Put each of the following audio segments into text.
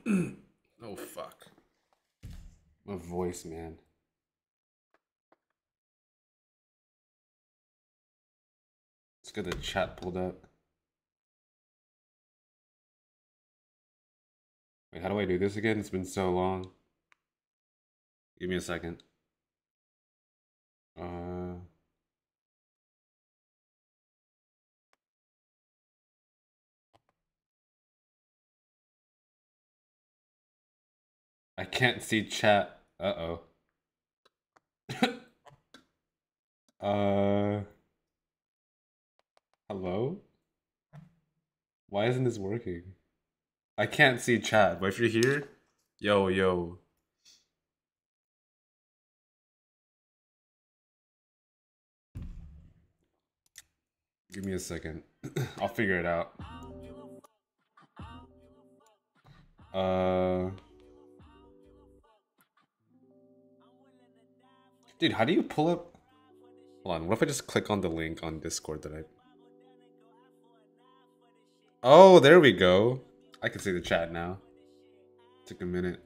Oh fuck. My voice, man. Let's get the chat pulled up. Wait, how do I do this again? It's been so long. Give me a second. I can't see chat. Uh-oh. Hello? Why isn't this working? I can't see chat, but if you're here, yo, yo. Give me a second. I'll figure it out. Dude, how do you pull up? Hold on, what if I just click on the link on Discord that I... Oh, there we go. I can see the chat now. Took a minute.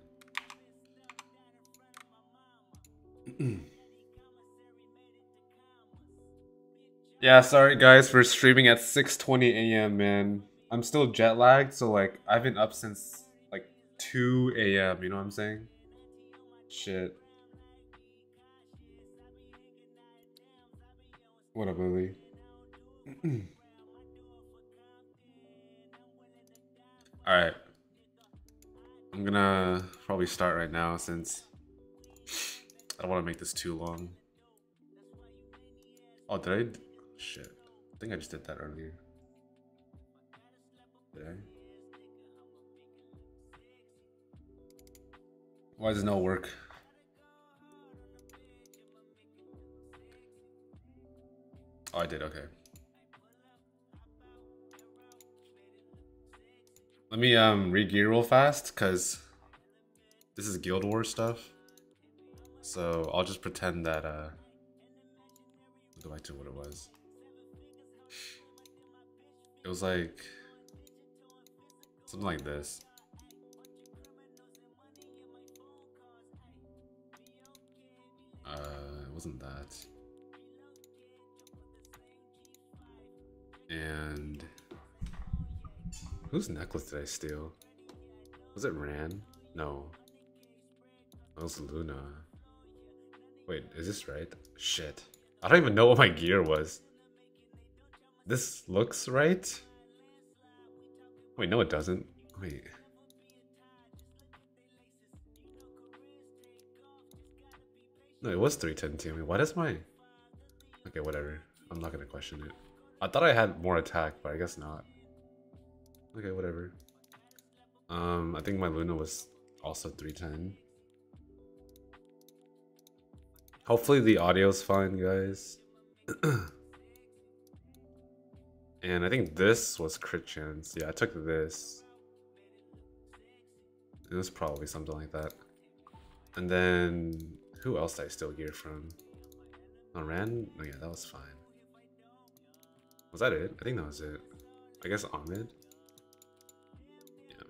Yeah, sorry guys for streaming at 6:20 a.m. man. I'm still jet lagged, so like I've been up since like 2 a.m. You know what I'm saying? Shit. What up, Lily? Alright. I'm gonna probably start right now since I don't want to make this too long. Oh, did I? Shit. I think I just did that earlier. Did I? Why does it not work? Oh, I did, okay. Let me re-gear real fast, because this is Guild Wars stuff. So I'll just pretend that go back to what it was. It was like something like this. It wasn't that. And whose necklace did I steal? Was it Ran? No. That was Luna. Wait, is this right? Shit. I don't even know what my gear was. This looks right? Wait, no it doesn't. Wait. No, it was 310 TME. Why does my... Okay, whatever. I'm not gonna question it. I thought I had more attack, but I guess not. Okay, whatever. I think my Luna was also 310. Hopefully the audio's fine, guys. And I think this was crit chance. Yeah, I took this. It was probably something like that. And then who else did I steal gear from? Oh, Ran? Oh yeah, that was fine. Was that it? I think that was it. I guess Ahmed? Yeah.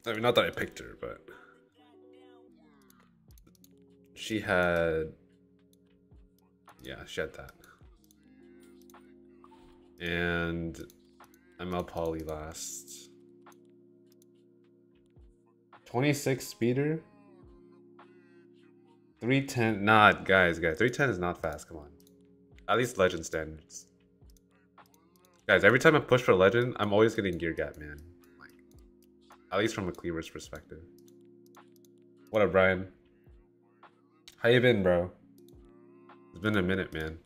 I mean, not that I picked her, but... She had... Yeah, she had that. And... ML Poly last. 26 speeder? 310... Nah, guys. 310 is not fast, come on. At least legend standards. Guys, every time I push for legend, I'm always getting gear gap, man. Like, at least from a cleaver's perspective. What up, Brian? How you been, bro? It's been a minute, man.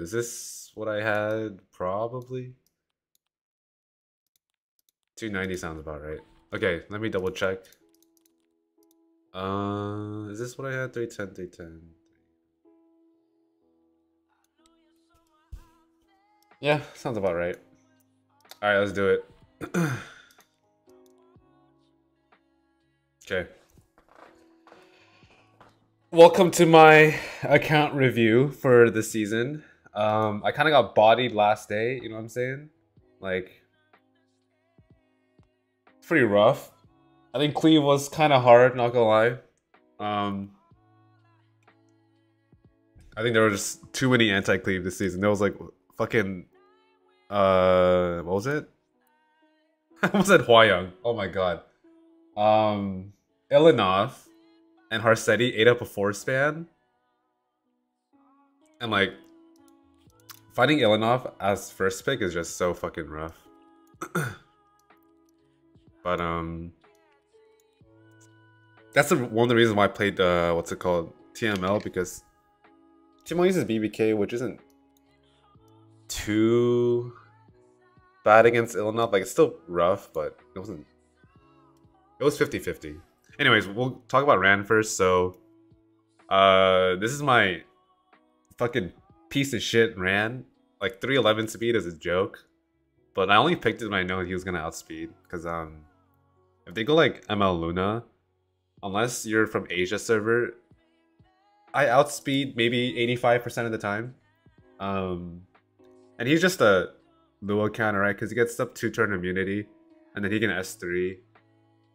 Is this what I had? Probably. 290 sounds about right. Okay, let me double check. Is this what I had? 310. Yeah, sounds about right. Alright, let's do it. Okay. Welcome to my account review for the season. I kind of got bodied last day, you know what I'm saying? Like, it's pretty rough. I think cleave was kind of hard, not gonna lie. I think there were just too many anti-cleave this season. There was like fucking what was it? What was it? Hwayoung. Oh my god. Ilinov and Harsetti ate up a 4-span. And like fighting Ilinov as first pick is just so fucking rough. But that's one of the reasons why I played what's it called? TML, because TML uses BBK, which isn't too bad against Ilinov. Like, it's still rough, but it wasn't. It was 50-50. Anyways, we'll talk about Ran first. So, this is my fucking piece of shit Ran. Like 311 speed is a joke, but I only picked it when I know he was gonna outspeed. Because if they go like ML Luna, unless you're from Asia server, I outspeed maybe 85% of the time. And he's just a Lua counter, right? Because he gets up 2-turn immunity, and then he can S3,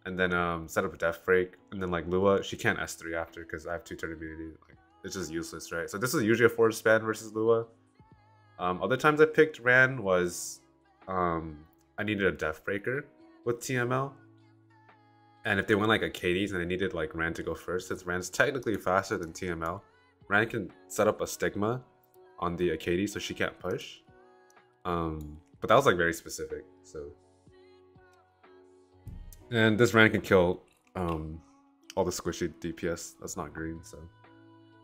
and then set up a death break, and then like Lua, she can't S3 after because I have 2-turn immunity. Like, it's just useless, right? So this is usually a 4-span versus Lua. Other times I picked Ran was I needed a death breaker with TML. And if they went like a Katie's and I needed like Ran to go first, since Ran's technically faster than TML, Ran can set up a stigma on the Katie so she can't push. But that was like very specific, so. And this Ran can kill all the squishy DPS that's not green, so.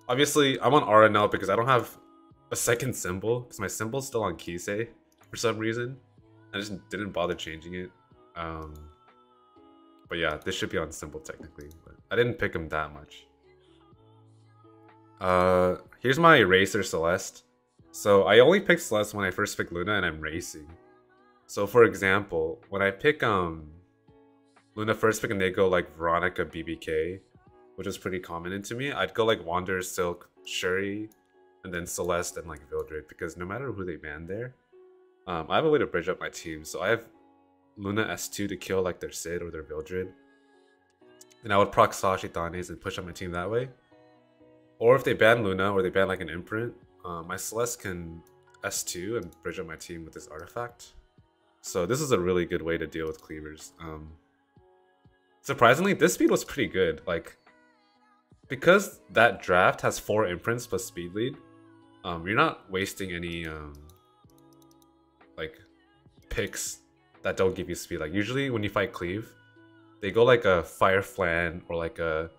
Obviously, I'm on Aura now because I don't have a second symbol, because my symbol's still on Kisei for some reason. I just didn't bother changing it. But yeah, this should be on symbol technically, but I didn't pick him that much. Here's my Racer Celeste. So I only picked Celeste when I first picked Luna and I'm racing. So for example, when I pick Luna first pick and they go like Veronica BBK, which is pretty common into me, I'd go like Wander, Silk, Shuri, and then Celeste and like Vildred, because no matter who they ban there, I have a way to bridge up my team. So I have Luna S2 to kill like their Sid or their Vildred, and I would proc Sashi Thanes and push up my team that way. Or if they ban Luna or they ban like an imprint, my Celeste can S2 and bridge up my team with this artifact. So this is a really good way to deal with cleavers. Surprisingly, this speed was pretty good. Like, because that draft has 4 imprints plus speed lead, you're not wasting any like picks that don't give you speed. Like usually when you fight cleave, they go like a Fire Flan or like a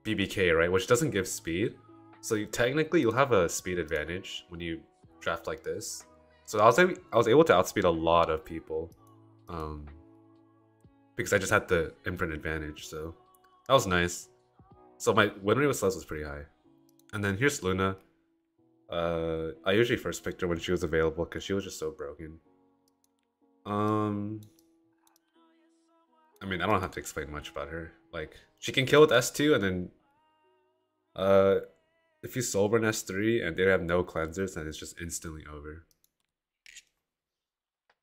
BBK, right? Which doesn't give speed. So technically you'll have a speed advantage when you draft like this. So I was able to outspeed a lot of people. Because I just had the imprint advantage, so that was nice. So my win rate with Celeste was pretty high. And then here's Luna. I usually first picked her when she was available because she was just so broken. I mean, I don't have to explain much about her. Like, she can kill with S2 and then if you soulburn S3 and they have no cleansers, then it's just instantly over.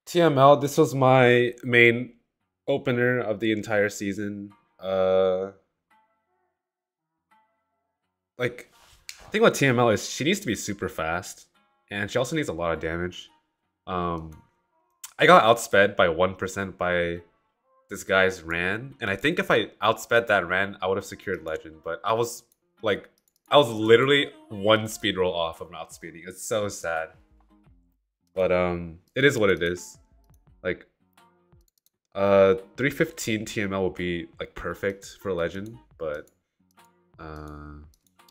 TML, this was my main opener of the entire season. Like, the thing about TML is she needs to be super fast, and she also needs a lot of damage. I got outsped by 1% by this guy's Ran, and I think if I outsped that Ran, I would have secured Legend, but I was literally 1 speed roll off of an outspeeding. It's so sad. But it is what it is. Like 315 TML will be like perfect for Legend, but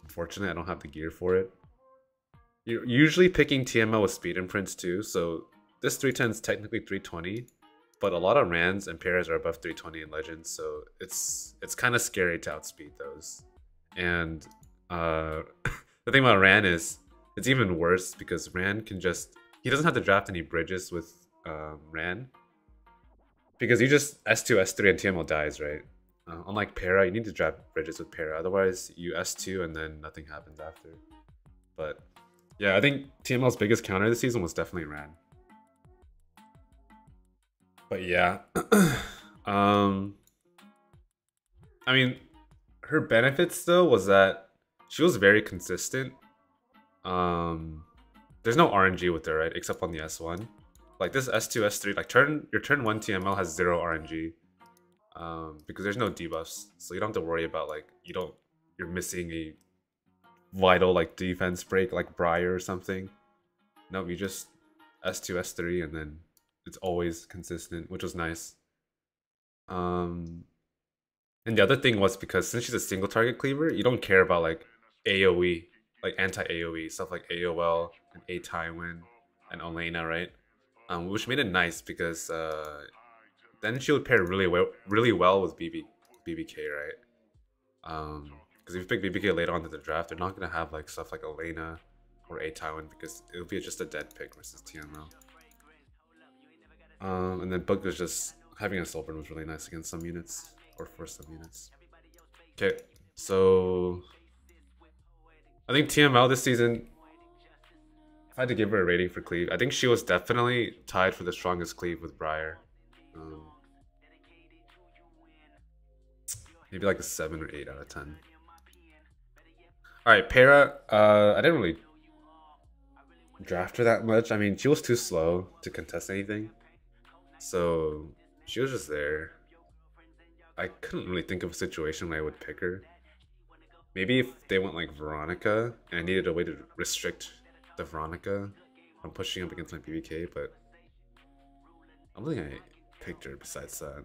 unfortunately I don't have the gear for it. You're usually picking TML with speed imprints too, so this 310 is technically 320, but a lot of Rans and pairs are above 320 in Legends, so it's kind of scary to outspeed those. And the thing about Ran is it's even worse because Ran can just, he doesn't have to draft any bridges with Ran, because you just S2, S3 and TML dies, right? Unlike Para, you need to draft bridges with Para, otherwise you S2 and then nothing happens after. But yeah, I think TML's biggest counter this season was definitely Ran. But yeah. um I mean, her benefits though was that she was very consistent. Um there's no RNG with her, right? Except on the S1. Like this S2, S3, like your turn 1 TML has 0 RNG. Because there's no debuffs. So you don't have to worry about like you're missing a vital like defense break like Briar or something. No, you just S2, S3 and then it's always consistent, which was nice. Um and the other thing was because since she's a single target cleaver, you don't care about like AoE, like anti-AoE, stuff like AOL and A Tywin and Elena, right? Which made it nice because then she would pair really well with BBK, right? Because if you pick BBK later on in the draft, they're not gonna have like stuff like Elena or A Tywin because it'll be just a dead pick versus TML. And then Bug was just having a Soulburn was really nice against some units or for some units. Okay, so I think TML this season, if I had to give her a rating for cleave, I think she was definitely tied for the strongest cleave with Briar. Maybe like a 7 or 8 out of 10. Alright, Para, I didn't really draft her that much. I mean, she was too slow to contest anything. So, she was just there. I couldn't really think of a situation where I would pick her. Maybe if they went like Veronica, and I needed a way to restrict the Veronica from pushing up against my PBK, but I don't think I picked her besides that.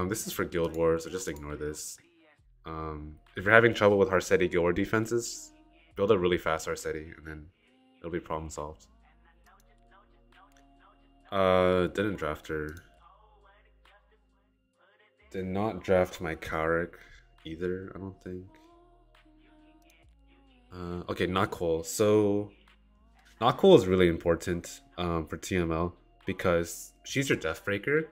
This is for Guild Wars, so just ignore this. If you're having trouble with Harsetti Guild War defenses, build a really fast Harsetti, and then it'll be problem solved. Didn't draft her. Did not draft my Karik either, I don't think. Okay, Knockhole. So, Knockhole is really important for TML because she's your Deathbreaker,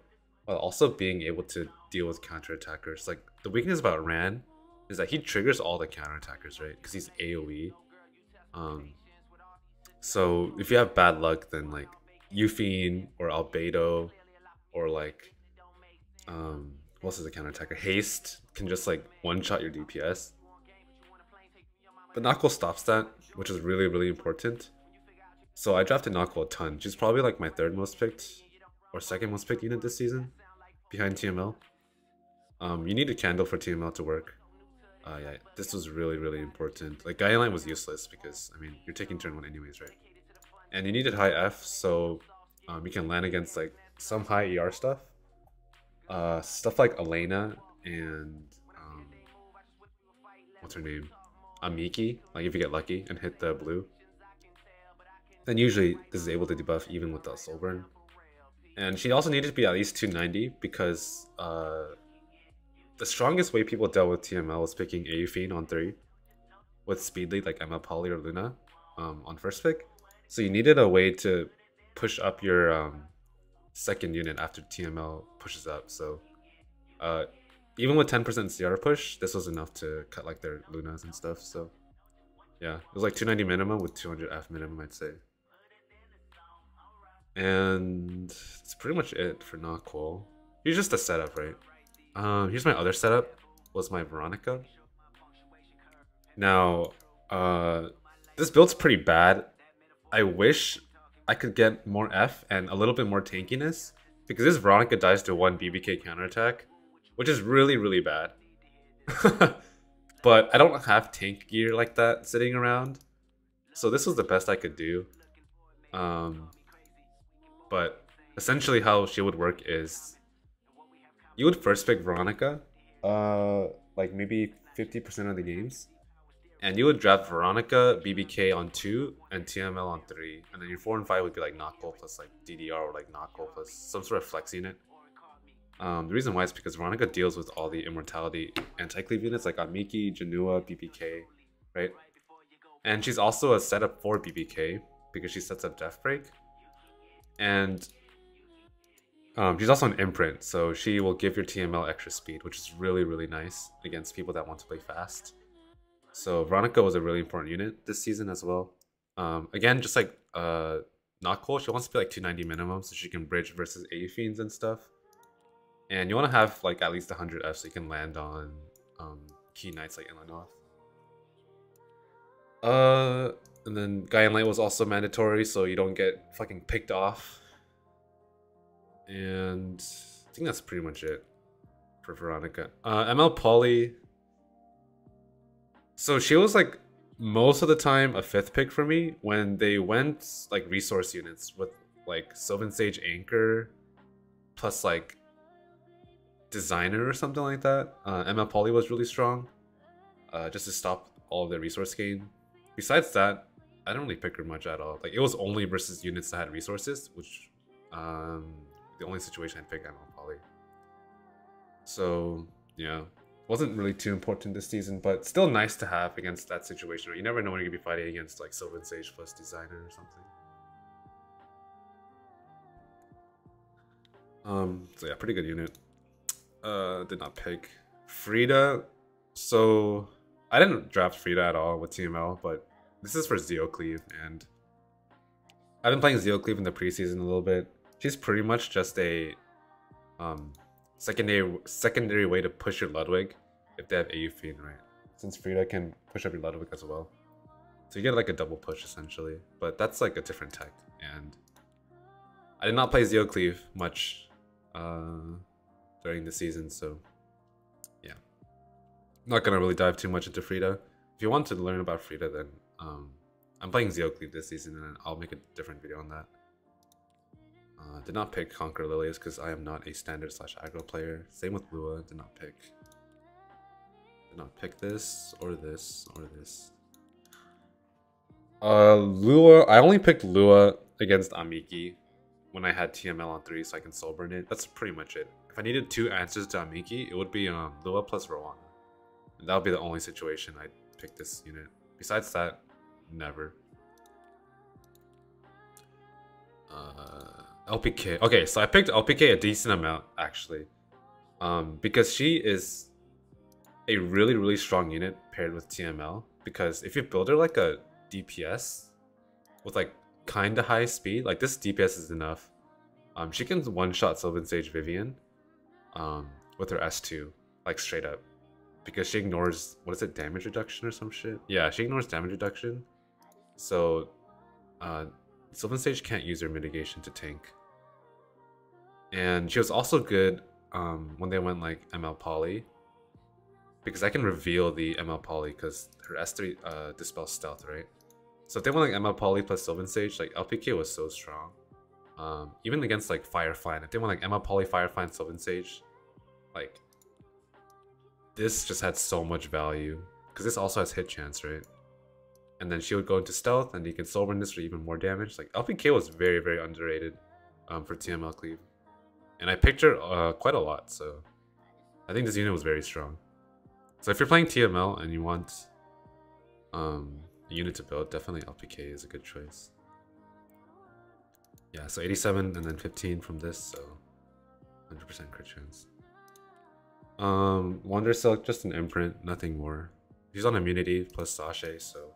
while also being able to deal with counterattackers. Like, the weakness about Ran is that he triggers all the counterattackers, right? Because he's AoE. So, if you have bad luck, then like Euphine or Albedo or like what else is a counterattacker? Haste can just like one-shot your DPS. But Knockle stops that, which is really, really important. So I drafted Knockle a ton. She's probably like my third most picked or second most picked unit this season, behind TML. You need a candle for TML to work. Yeah, this was really, really important. Like Guideline was useless because I mean you're taking turn 1 anyways, right? And you needed high F, so you can land against like some high ER stuff. Stuff like Elena and what's her name? Amiki, like if you get lucky and hit the blue. Then usually this is able to debuff even without Soulburn. And she also needed to be at least 290 because the strongest way people dealt with TML was picking Aufine on 3 with speed lead like Emma, Polly, or Luna on first pick. So you needed a way to push up your second unit after TML pushes up. So even with 10% CR push, this was enough to cut like their Lunas and stuff. So yeah, it was like 290 minimum with 200 F minimum, I'd say. And that's pretty much it for not cool. Here's just a setup, right? Here's my other setup, was my Veronica. Now, this build's pretty bad. I wish I could get more F and a little bit more tankiness, because this Veronica dies to 1 BBK counterattack, which is really, really bad. But I don't have tank gear like that sitting around, so this was the best I could do. But essentially how she would work is you would first pick Veronica, like maybe 50% of the games, and you would draft Veronica, BBK on 2, and TML on 3, and then your 4 and 5 would be like Knockle plus like DDR or like Knockle plus some sort of flex unit. The reason why is because Veronica deals with all the immortality anti-cleave units like Amiki, Janua, BBK, right? And she's also a setup for BBK because she sets up Deathbreak. And she's also an imprint, so she will give your TML extra speed, which is really, really nice against people that want to play fast. So Veronica was a really important unit this season as well. Again, just like not cool. She wants to be like 290 minimum so she can bridge versus AU fiends and stuff. And you want to have like at least 100 F so you can land on key knights like Illinois. And then Guardian Light was also mandatory so you don't get fucking picked off. And I think that's pretty much it for Veronica. ML Polly. So she was like most of the time a 5th pick for me when they went like resource units with like Sylvan Sage Anchor plus like Designer or something like that. ML Polly was really strong just to stop all of their resource gain. Besides that, I don't really pick her much at all. Like it was only versus units that had resources, which the only situation I'd pick ML Polly. So yeah, wasn't really too important this season, but still nice to have against that situation. Right? You never know when you're gonna be fighting against like Sylvan Sage plus Designer or something. So yeah, pretty good unit. Did not pick Frida. So I didn't draft Frida at all with TML, but this is for Zeocleave, and I've been playing Zeocleave in the preseason a little bit. She's pretty much just a secondary way to push your Ludwig if they have AU Fiend, right? Since Frida can push up your Ludwig as well. So you get like a double push essentially, but that's like a different tech. And I did not play Zeocleave much during the season, so yeah. Not gonna really dive too much into Frida. If you want to learn about Frida, then I'm playing Zeocleave this season and I'll make a different video on that. Did not pick Conquer Lilius because I am not a standard / aggro player. Same with Lua, did not pick this or this or this. Lua, I only picked Lua against Amiki when I had TML on 3 so I can soul burn it. That's pretty much it. If I needed 2 answers to Amiki, it would be Lua plus Rowana. And that would be the only situation I'd pick this unit. Besides that, never. LPK. Okay, so I picked LPK a decent amount actually. Because she is a really, really strong unit paired with TML. Because if you build her like a DPS with like kinda high speed, like this DPS is enough. She can one-shot Sylvan Sage Vivian with her S2, like straight up. Because she ignores, what is it, damage reduction or some shit? Yeah, she ignores damage reduction. So Sylvan Sage can't use her mitigation to tank. And she was also good when they went like ML Poly. Because I can reveal the ML Poly because her S3 dispels stealth, right? So if they went like ML Poly plus Sylvan Sage, like LPK was so strong. Even against like Firefly, if they went like ML Poly, Firefly, and Sylvan Sage, like this just had so much value. Because this also has hit chance, right? And then she would go into stealth and you can soul burn this for even more damage. Like LPK was very, very underrated for TML Cleave. And I picked her quite a lot, so I think this unit was very strong. So if you're playing TML and you want a unit to build, definitely LPK is a good choice. Yeah, so 87 and then 15 from this, so 100% crit chance. Wonder Silk, just an imprint, nothing more. She's on immunity plus Sasha, so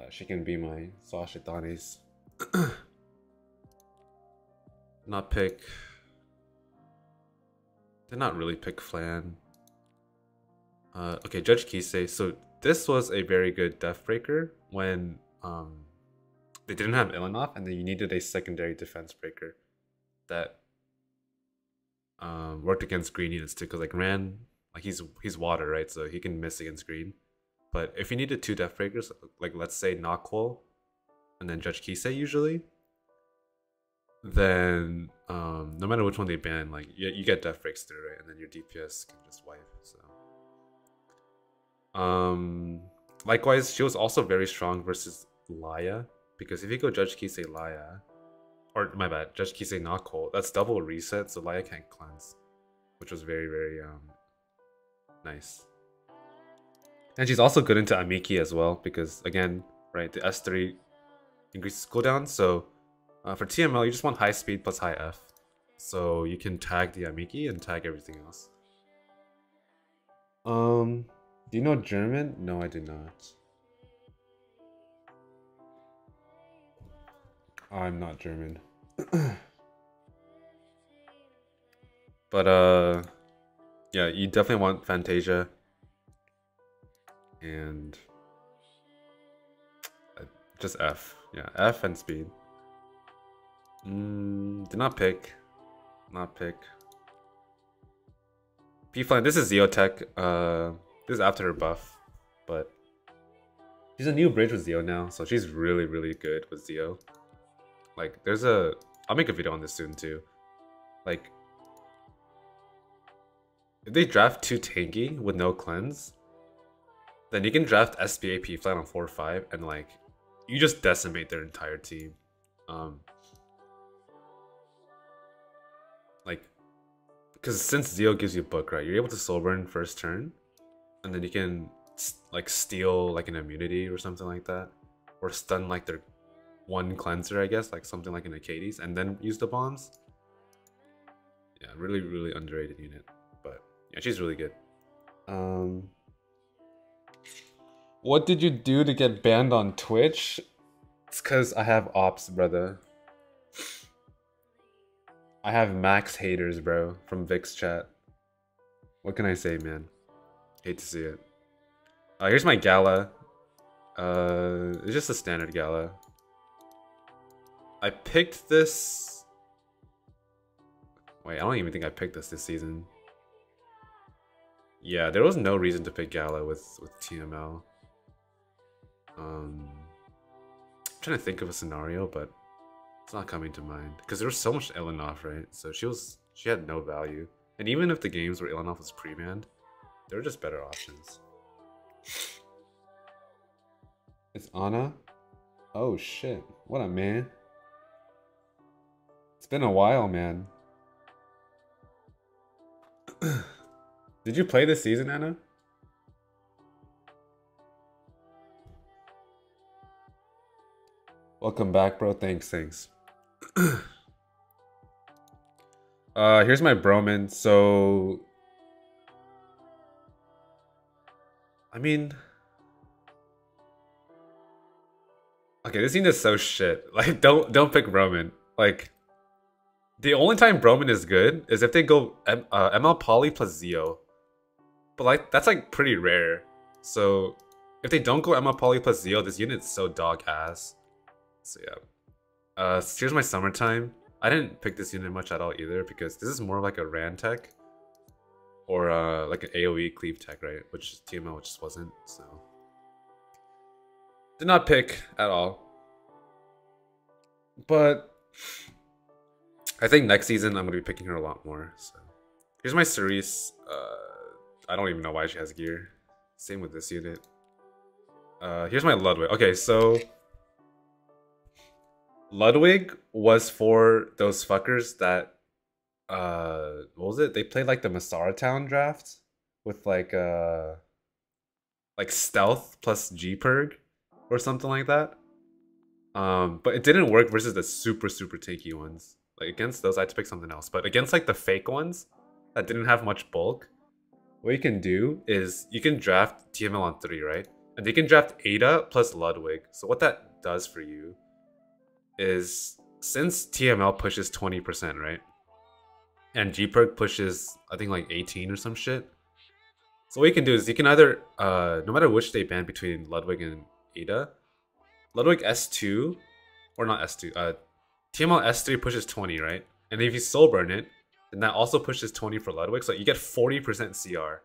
she can be my Sasha Danis. Not pick. Did not really pick Flan. Okay, Judge Kisei. So this was a very good Death Breaker when they didn't have Ilinoff and then you needed a secondary defense breaker that worked against green units too, because like Ran, like he's water, right? So he can miss against green. But if you needed 2 Death Breakers, like let's say Knockwall and then Judge Kisei usually, then no matter which one they ban, like you get Death Breaks through, right? And then your DPS can just wipe. So likewise, she was also very strong versus Laya, because if you go Judge Kisei Laya, or my bad, Judge Kisei Knockwall, that's double reset, so Laya can't cleanse, which was very, very nice. And she's also good into Amiki as well, because again, right, the S3 increases cooldown, so for TML, you just want high speed plus high F. So you can tag the Amiki and tag everything else. Do you know German? No, I do not. I'm not German. But yeah, you definitely want Fantasia. And just F. Yeah, F and speed. Did not pick. Not pick. P-Flying, this is Zeotech. This is after her buff. But she's a new bridge with Zeo now, so she's really, really good with Zeo. Like, there's a... I'll make a video on this soon, too. Like, if they draft too tanky with no cleanse, then you can draft SPA P-Flying on 4-5, and, like, you just decimate their entire team. Like, because since Zeo gives you book, right, you're able to soul burn first turn, and then you can like steal like an immunity or something like that, or stun like their one cleanser, I guess, like something like an Acades, and then use the bombs. Yeah, really, really underrated unit, but yeah, she's really good. What did you do to get banned on Twitch? It's because I have ops, brother. I have max haters, bro, from Vic's chat. What can I say, man? Hate to see it. Here's my gala. It's just a standard gala. I picked this... Wait, I don't even think I picked this season. Yeah, there was no reason to pick gala with TML. I'm trying to think of a scenario, but it's not coming to mind. Because there was so much Ilinoff, right? So she had no value. And even if the games where Ilinoff was pre-banned, there were just better options. It's Anna? Oh shit. What up, man? It's been a while, man. Did you play this season, Anna? Welcome back, bro. Thanks. Here's my Broman. So, I mean, okay, this scene is so shit. Like, don't pick Broman. Like, the only time Broman is good is if they go ML Poly plus Zeo. But like, that's like pretty rare. So, if they don't go ML Poly plus Zeo, this unit's so dog ass. So yeah. Here's my summertime. I didn't pick this unit much at all either because this is more like a Ran tech. Or like an AoE cleave tech, right? Which TML which just wasn't, so. Did not pick at all. But I think next season I'm gonna be picking her a lot more. So here's my Cerise. I don't even know why she has gear. Same with this unit. Here's my Ludwig. Okay, so Ludwig was for those fuckers that what was it? They played like the Masara Town draft with like stealth plus G-Perg or something like that. But it didn't work versus the super tanky ones. Like against those I had to pick something else. But against like the fake ones that didn't have much bulk, what you can do is you can draft TML on 3, right? And you can draft Ada plus Ludwig. So what that does for you is since TML pushes 20%, right? And G-Perk pushes, I think, like 18 or some shit. So what you can do is you can either, no matter which they ban between Ludwig and Ada, Ludwig S2, or not S2, TML S3 pushes 20, right? And if you soul burn it, then that also pushes 20 for Ludwig. So you get 40% CR,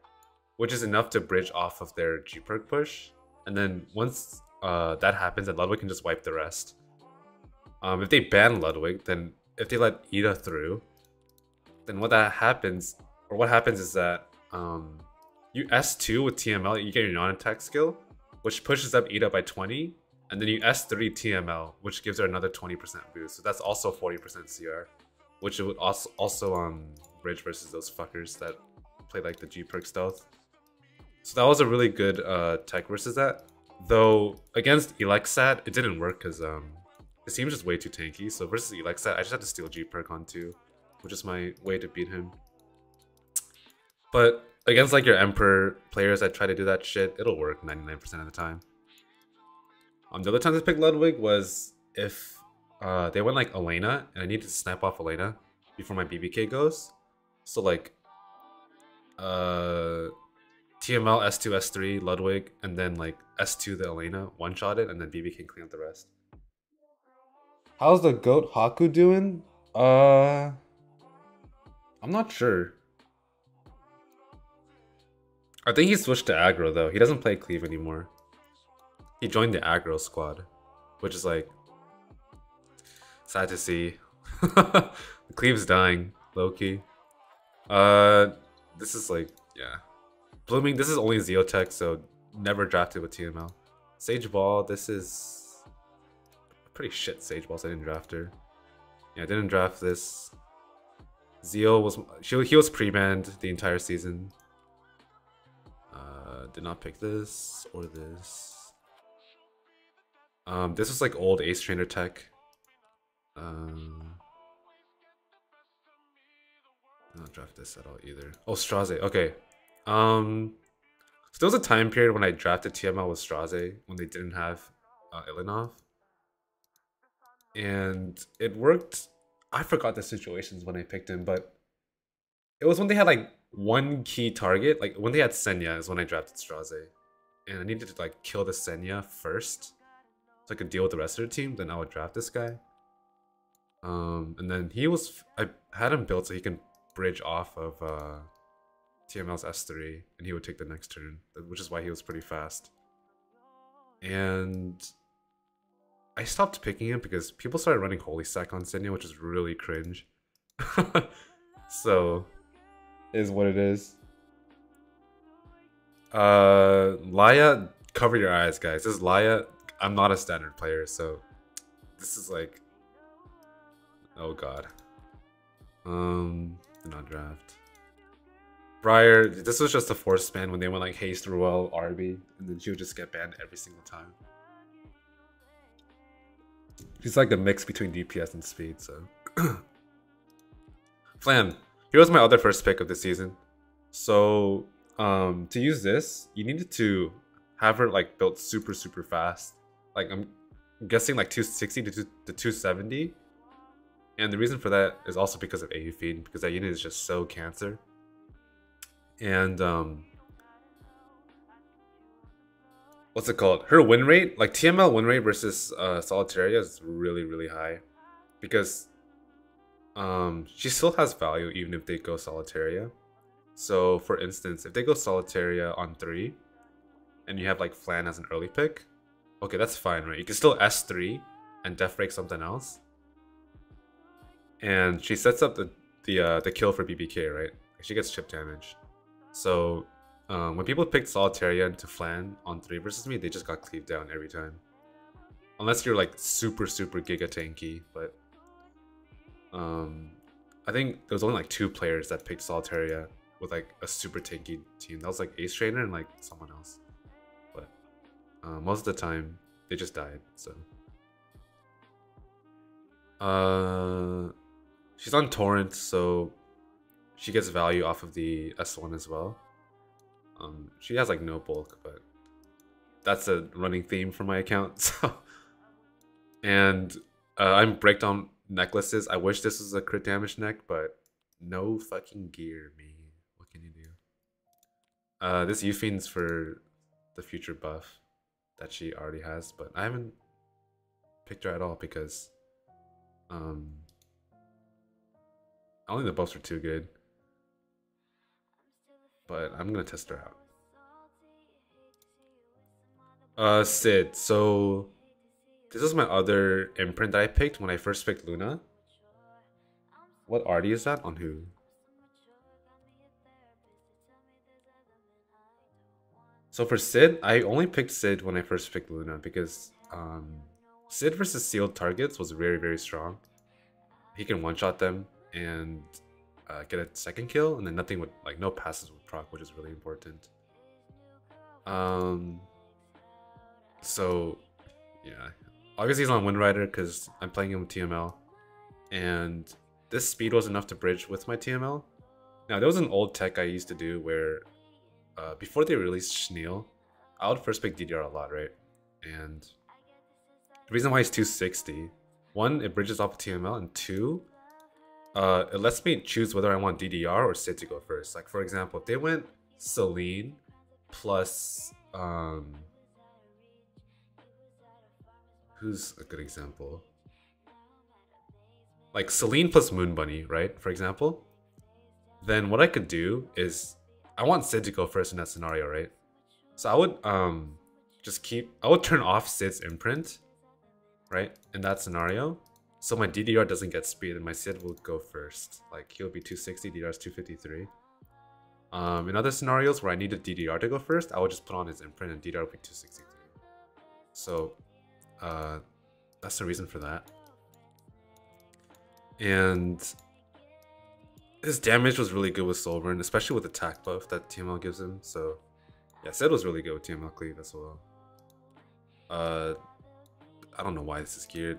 which is enough to bridge off of their G-Perk push. And then once that happens, then Ludwig can just wipe the rest. If they ban Ludwig, then if they let Ada through, then what happens is that you S2 with TML, you get your non-attack skill, which pushes up Ada by 20, and then you S3 TML, which gives her another 20% boost. So that's also 40% CR, which it would also bridge versus those fuckers that play like the G-Perk stealth. So that was a really good tech versus that. Though against Elexat, it didn't work because it seems just way too tanky. So versus Elexat, I just had to steal G-Perk on 2, which is my way to beat him. But against like your Emperor players that try to do that shit, it'll work 99% of the time. The other times I picked Ludwig was if they went like Elena, and I needed to snap off Elena before my BBK goes. So like, TML S2 S3 Ludwig, and then like S2 the Elena one shot it, and then BBK clean up the rest. How's the goat Haku doing? I'm not sure. I think he switched to aggro though. He doesn't play cleave anymore. He joined the aggro squad, which is like sad to see. The cleave's dying, low-key. This is like, yeah. Blooming, this is only Zeotech, so never drafted with TML. Sage Ball, this is a pretty shit Sage Ball, so I didn't draft her. Yeah, I didn't draft this. Zeo was, he was pre-banned the entire season. Did not pick this or this. This was like old Ace Trainer tech. Not draft this at all either. Oh, Straze. Okay. So there was a time period when I drafted TML with Straze when they didn't have Ilinov, and it worked. I forgot the situations when I picked him, but it was when they had like one key target. Like when they had Senya is when I drafted Straze, and I needed to like kill the Senya first so I could deal with the rest of the team. Then I would draft this guy. And then I had him built so he can bridge off of TML's S3, and he would take the next turn, which is why he was pretty fast. And I stopped picking him because people started running Holy Stack on Senya, which is really cringe. So, is what it is. Laya, cover your eyes, guys. This is Laya. I'm not a standard player, so this is like, oh god. Did not draft. Briar, this was just a force ban when they went like Haste, Ruel, Arby, and then she would just get banned every single time. She's like a mix between DPS and speed, so. Flan, here was my other first pick of the season. So, to use this, you needed to have her like built super fast. Like I'm guessing like 260 to 270. And the reason for that is also because of AU feed, because that unit is just so cancer. And what's it called? Her win rate, like TML win rate versus Solitaria is really high, because she still has value even if they go Solitaria. So for instance, if they go Solitaria on 3 and you have like Flan as an early pick, okay, that's fine, right? You can still S3 and def break something else. And she sets up the kill for BBK, right? She gets chip damage. So when people picked Solitaria into Flan on 3 versus me, they just got cleaved down every time. Unless you're like super giga tanky, but I think there was only like 2 players that picked Solitaria with like a super tanky team. That was like Ace Trainer and like someone else. But most of the time they just died, so. She's on Torrent, so she gets value off of the S1 as well. She has like no bulk, but that's a running theme for my account. So, and I'm breakdown necklaces. I wish this was a crit damage neck, but no fucking gear, me. What can you do? This Eufiend's for the future buff that she already has, but I haven't picked her at all because I don't think the buffs are too good. But I'm gonna test her out. Sid, so this is my other imprint that I picked when I first picked Luna. What arty is that? On who? So for Sid, I only picked Sid when I first picked Luna because Sid versus sealed targets was very strong. He can one-shot them and get a second kill, and then nothing would, like, no passes would proc, which is really important. So yeah, obviously he's on Windrider because I'm playing him with TML, and this speed was enough to bridge with my TML. Now there was an old tech I used to do where before they released Schneel, I would first pick DDR a lot, right? And the reason why he's 260 one, it bridges off of TML, and two, it lets me choose whether I want DDR or Sid to go first. Like for example, if they went Celine plus who's a good example? Like Celine plus Moon Bunny, right? For example, then what I could do is I want Sid to go first in that scenario, right? So I would I would turn off Sid's imprint, right? In that scenario. So my DDR doesn't get speed and my Sid will go first. Like he'll be 260, DDR is 253. In other scenarios where I needed DDR to go first, I would just put on his imprint and DDR would be 263. So that's the reason for that. And his damage was really good with Soulburn, especially with attack buff that TML gives him. So yeah, Sid was really good with TML cleave as well. I don't know why this is geared.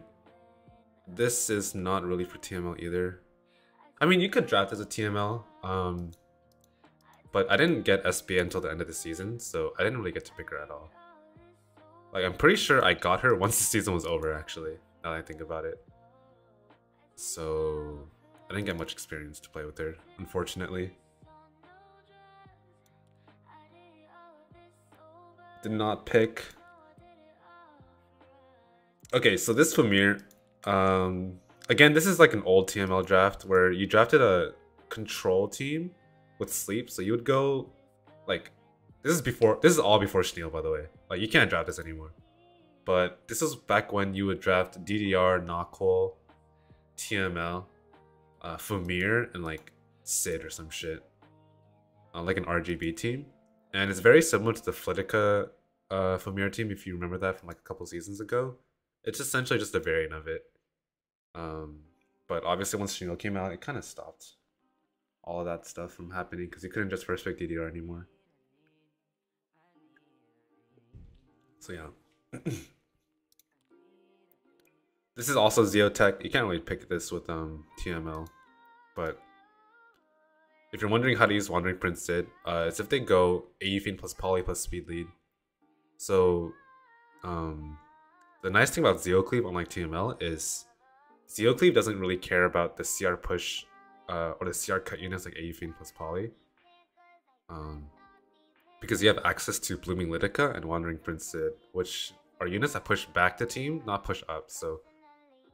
This is not really for TML either. I mean, you could draft as a TML, but I didn't get SBA until the end of the season, so I didn't really get to pick her at all. Like, I'm pretty sure I got her once the season was over, actually, now that I think about it. So I didn't get much experience to play with her, unfortunately. Did not pick. Okay, so this Famir, again, this is like an old TML draft where you drafted a control team with sleep, so you would go like this is all before Schneel, by the way. Like you can't draft this anymore. But this is back when you would draft DDR, Knockhole, TML, Famir, and like Sid or some shit. Like an RGB team. And it's very similar to the Flitica Famir team, if you remember that from like a couple seasons ago. It's essentially just a variant of it. But obviously once Schneel came out, it kind of stopped all of that stuff from happening because you couldn't just first pick DDR anymore. So yeah. This is also Zeotech. You can't really pick this with TML, but if you're wondering how to use Wandering Prince Sid, it's if they go AU Fiend plus Poly plus Speed Lead. So the nice thing about Zeocleave, unlike TML, is Zeocleave doesn't really care about the CR push or the CR cut units like AU Fiend plus Poly. Because you have access to Blooming Litica and Wandering Prince Sid, which are units that push back the team, not push up. So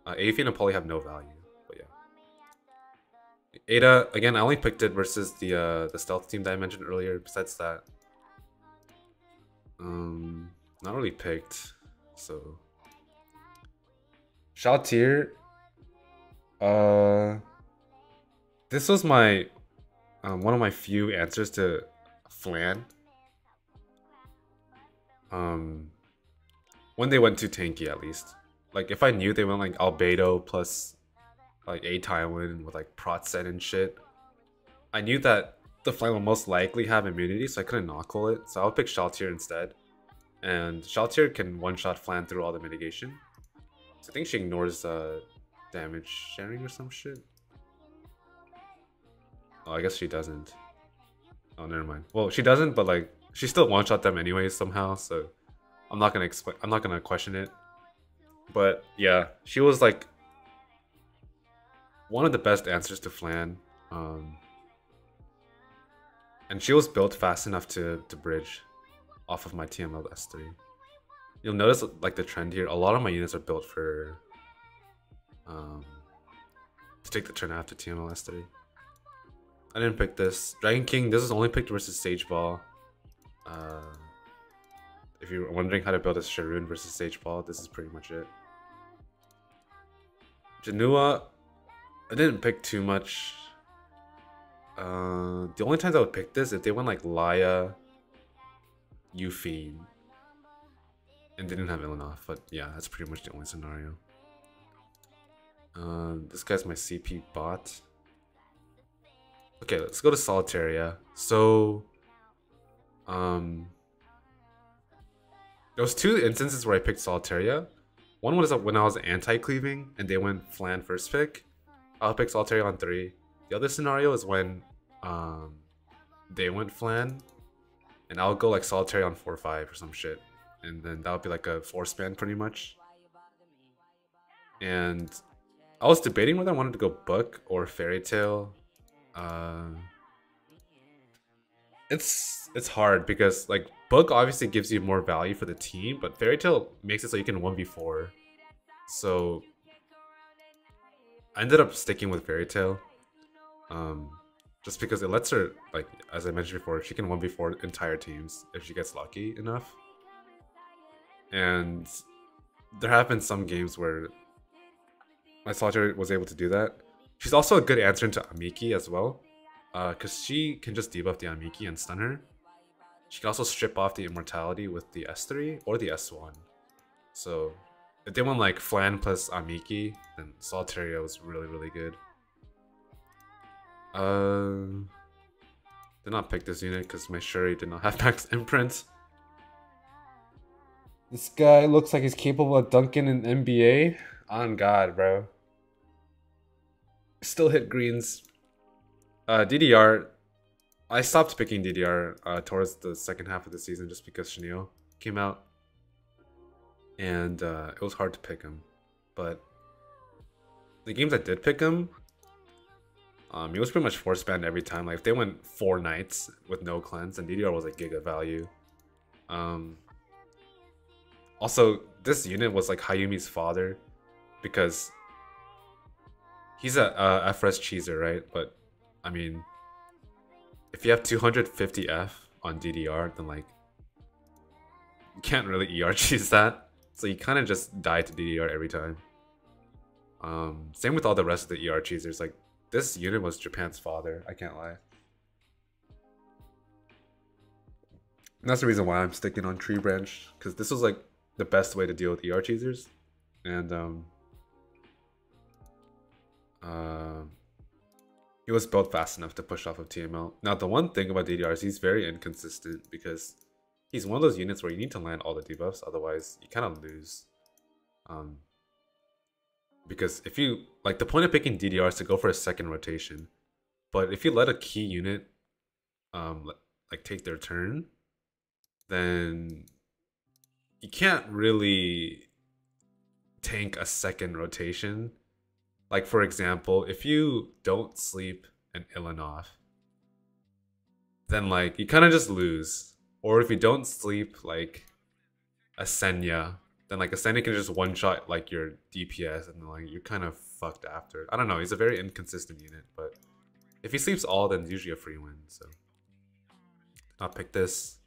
AU Fiend and Poly have no value, but yeah. Ada, again, I only picked it versus the stealth team that I mentioned earlier. Besides that, not really picked. So Shaltir, this was my one of my few answers to Flan. When they went too tanky, at least. Like if I knew they went like Albedo plus like A Tywin with like Protset and shit, I knew that the Flan will most likely have immunity, so I couldn't knockhole it. So I'll pick Shaltir instead. And Shaltir can one-shot Flan through all the mitigation. So I think she ignores damage sharing or some shit. Oh, I guess she doesn't. Oh, never mind. Well, she doesn't, but like she still one-shot them anyways somehow. So I'm not gonna question it. But yeah, she was like one of the best answers to Flan. And she was built fast enough to bridge off of my TML S3. You'll notice like the trend here, a lot of my units are built for to take the turn after TML S3. I didn't pick this. Dragon King, this is only picked versus Sage Ball. If you're wondering how to build a Sharoon versus Sage Ball, this is pretty much it. Janua, I didn't pick too much. The only times I would pick this if they went like Laya, Yuffie, and didn't have Ilanov, but yeah, that's pretty much the only scenario. This guy's my CP bot. Okay, let's go to Solitaria. So, there was two instances where I picked Solitaria. One was when I was anti-cleaving and they went Flan first pick. I'll pick Solitaria on 3. The other scenario is when they went Flan and I'll go like Solitaria on 4-5 or some shit. And then that would be like a 4-span pretty much. And I was debating whether I wanted to go Book or Fairy Tale. It's hard because like Book obviously gives you more value for the team, but Fairy Tale makes it so you can 1v4. So I ended up sticking with Fairy Tale. Just because it lets her, like, as I mentioned before, she can 1v4 entire teams if she gets lucky enough. And there have been some games where my Solitaire was able to do that. She's also a good answer into Amiki as well. Because she can just debuff the Amiki and stun her. She can also strip off the Immortality with the S3 or the S1. So if they want like Flan plus Amiki, then Solitaire was really, really good. Did not pick this unit because my Shuri did not have max imprint. This guy looks like he's capable of dunking in NBA. On God, bro. Still hit greens. DDR. I stopped picking DDR towards the second half of the season just because Shineo came out. And it was hard to pick him. But the games I did pick him, it was pretty much force banned every time. Like if they went 4 nights with no cleanse, and DDR was a giga value. Also, this unit was like Hayumi's father because he's a FRS cheeser, right? But I mean, if you have 250 F on DDR, then like you can't really ER cheese that. So you kind of just die to DDR every time. Same with all the rest of the ER cheesers. Like this unit was Japan's father. I can't lie. And that's the reason why I'm sticking on Tree Branch, because this was like the best way to deal with ER cheesers. And he was built fast enough to push off of TML. Now the one thing about DDR is he's very inconsistent because he's one of those units where you need to land all the debuffs, otherwise you kind of lose. Because if you, like, the point of picking DDR is to go for a second rotation, but if you let a key unit like take their turn, then you can't really tank a second rotation. Like for example, if you don't sleep an Ilanov, then like you kind of just lose. Or if you don't sleep like a Senya, then like a Senya can just one-shot like your DPS and like you're kind of fucked after. I don't know, he's a very inconsistent unit, but if he sleeps all, then it's usually a free win, so. Not pick this.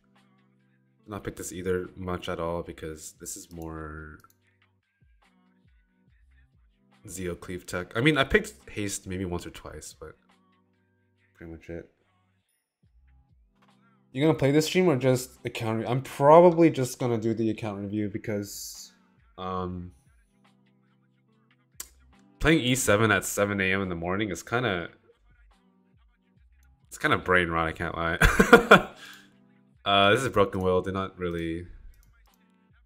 Not pick this either much at all because this is more Zeo Cleave tech. I mean, I picked Haste maybe once or twice, but pretty much it. You gonna play this stream or just account? I'm probably just gonna do the account review because playing E7 at 7 AM in the morning is kind of brain rot. I can't lie. This is Broken Will. Did not really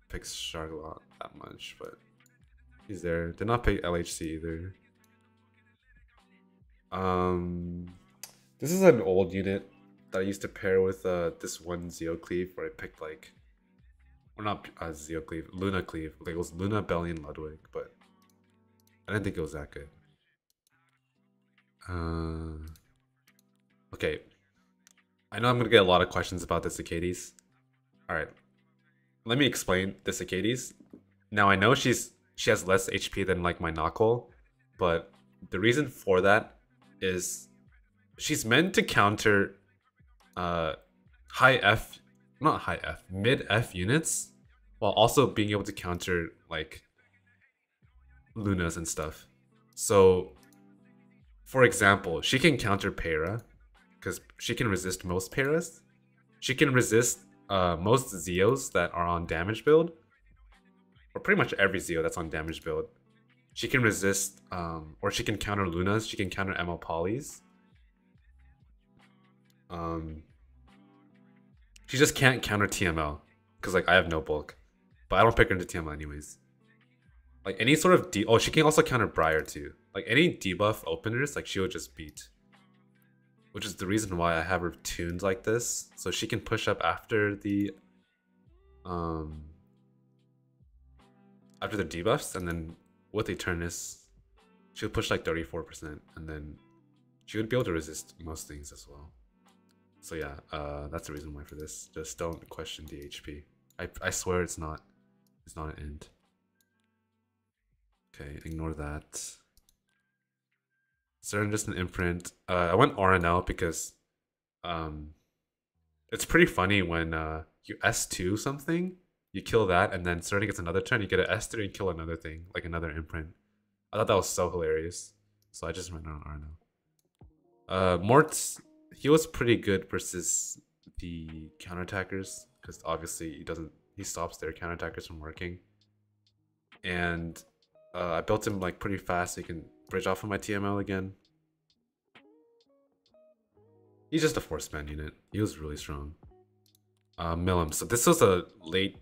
pick Charlotte that much, but he's there. Did not pick LHC either. This is an old unit that I used to pair with this one Zeo Cleave where I picked like, or not Zeo Cleave, Luna Cleave. Like it was Luna, Belly, and Ludwig, but I didn't think it was that good. Okay. I know I'm gonna get a lot of questions about the Cicades. Alright. Let me explain the Cicades. Now I know she has less HP than like my Knuckle, but the reason for that is she's meant to counter mid F units while also being able to counter like Lunas and stuff. So for example, she can counter Para because she can resist most Paras. She can resist most Zeos that are on damage build, or pretty much every Zeo that's on damage build. She can resist, or she can counter Lunas. She can counter ML Polys. She just can't counter TML because like I have no bulk, but I don't pick her into TML anyways. Like any sort of oh, she can also counter Briar too. Like any debuff openers, like she'll just beat. Which is the reason why I have her tuned like this, so she can push up after the debuffs, and then with Eternus, she would push like 34%, and then she would be able to resist most things as well. So yeah, that's the reason why for this. Just don't question the HP. I swear it's not an int. Okay, ignore that. Certain just an imprint. I went RNL because it's pretty funny when you S2 something, you kill that, and then Certain gets another turn, you get an S3 and kill another thing, like another imprint. I thought that was so hilarious. So I just went on RNL. Mort, he was pretty good versus the counterattackers, because obviously he stops their counterattackers from working. And I built him like pretty fast so he can bridge off of my TML again. He's just a 4-span unit. He was really strong. Milim. So this was a late